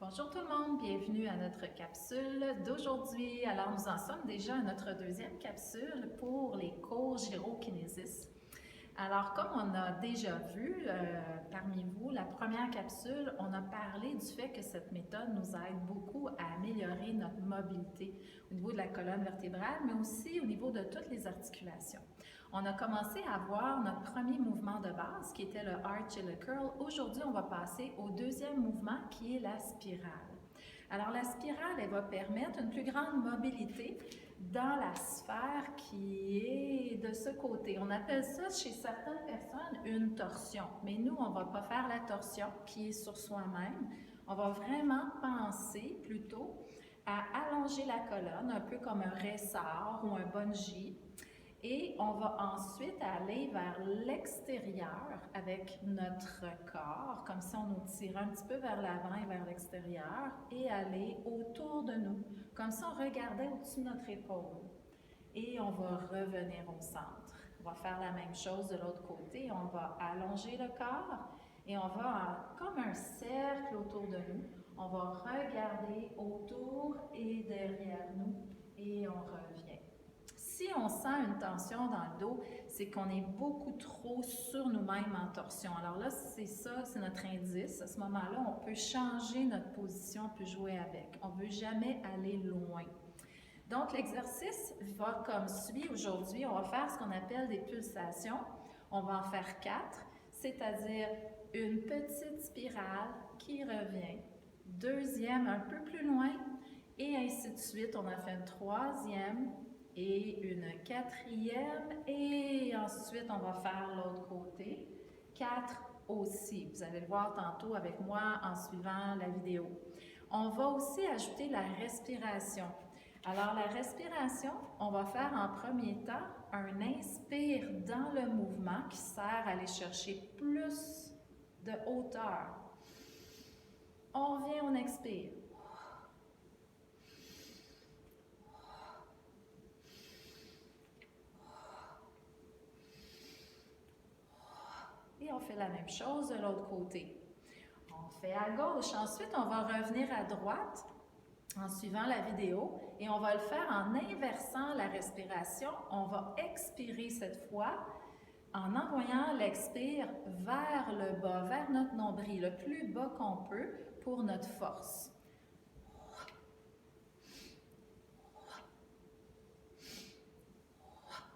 Bonjour tout le monde, bienvenue à notre capsule d'aujourd'hui. Alors nous en sommes déjà à notre deuxième capsule pour les cours gyrokinésis. Alors comme on a déjà vu parmi vous, la première capsule, on a parlé du fait que cette méthode nous aide beaucoup à améliorer notre mobilité au niveau de la colonne vertébrale, mais aussi au niveau de toutes les articulations. On a commencé à voir notre premier mouvement de base qui était le arch et le curl. Aujourd'hui, on va passer au deuxième mouvement qui est la spirale. Alors la spirale, elle va permettre une plus grande mobilité dans la sphère qui est de ce côté. On appelle ça chez certaines personnes une torsion, mais nous, on ne va pas faire la torsion qui est sur soi-même. On va vraiment penser plutôt à allonger la colonne, un peu comme un ressort ou un bungee. Et on va ensuite aller vers l'extérieur avec notre corps, comme si on nous tire un petit peu vers l'avant et vers l'extérieur, et aller autour de nous, comme si on regardait au-dessus de notre épaule. Et on va revenir au centre. On va faire la même chose de l'autre côté. On va allonger le corps et on va, comme un cercle autour de nous, on va regarder autour et derrière nous et on revient. Si on sent une tension dans le dos, c'est qu'on est beaucoup trop sur nous-mêmes en torsion. Alors là, c'est ça, c'est notre indice. À ce moment-là, on peut changer notre position, on peut jouer avec. On ne veut jamais aller loin. Donc, l'exercice va comme suit aujourd'hui. On va faire ce qu'on appelle des pulsations. On va en faire 4, c'est-à-dire une petite spirale qui revient, deuxième un peu plus loin, et ainsi de suite. On a fait une troisième, et une quatrième, et ensuite on va faire l'autre côté, 4 aussi. Vous allez le voir tantôt avec moi en suivant la vidéo. On va aussi ajouter la respiration. Alors la respiration, on va faire en premier temps un inspire dans le mouvement qui sert à aller chercher plus de hauteur. On revient, on expire. Et on fait la même chose de l'autre côté. On fait à gauche. Ensuite, on va revenir à droite en suivant la vidéo et on va le faire en inversant la respiration. On va expirer cette fois en envoyant l'expire vers le bas, vers notre nombril, le plus bas qu'on peut pour notre force.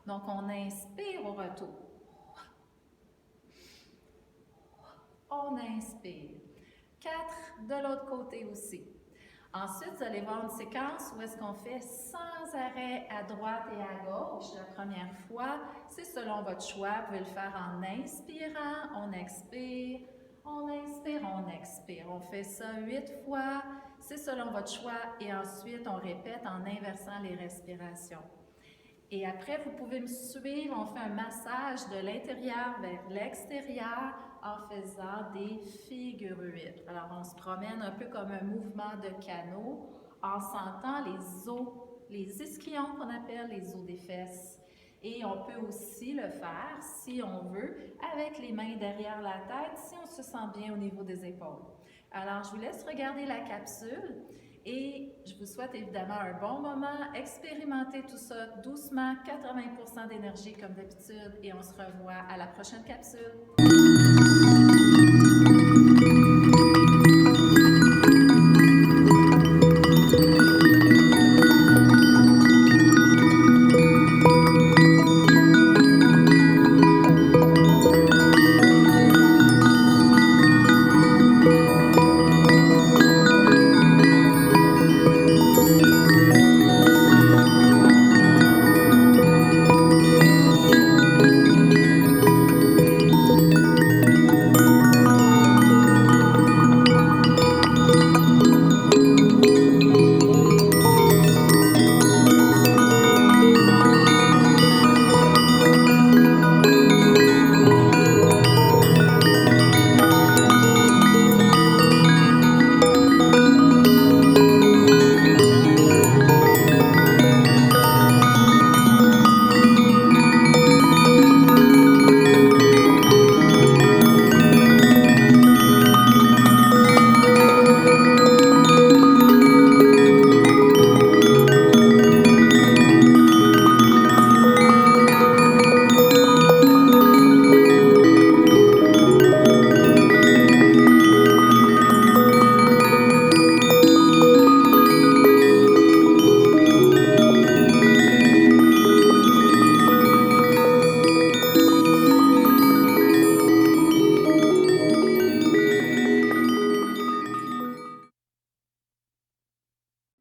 Donc, on inspire au retour. On inspire. 4 de l'autre côté aussi. Ensuite, vous allez voir une séquence où est-ce qu'on fait sans arrêt à droite et à gauche. La première fois, c'est selon votre choix. Vous pouvez le faire en inspirant, on expire, on inspire, on expire. On fait ça 8 fois, c'est selon votre choix. Et ensuite, on répète en inversant les respirations. Et après, vous pouvez me suivre, on fait un massage de l'intérieur vers l'extérieur en faisant des figures 8. Alors, on se promène un peu comme un mouvement de canot en sentant les os, les ischions qu'on appelle les os des fesses. Et on peut aussi le faire, si on veut, avec les mains derrière la tête, si on se sent bien au niveau des épaules. Alors, je vous laisse regarder la capsule. Et je vous souhaite évidemment un bon moment. Expérimentez tout ça doucement, 80% d'énergie comme d'habitude. Et on se revoit à la prochaine capsule.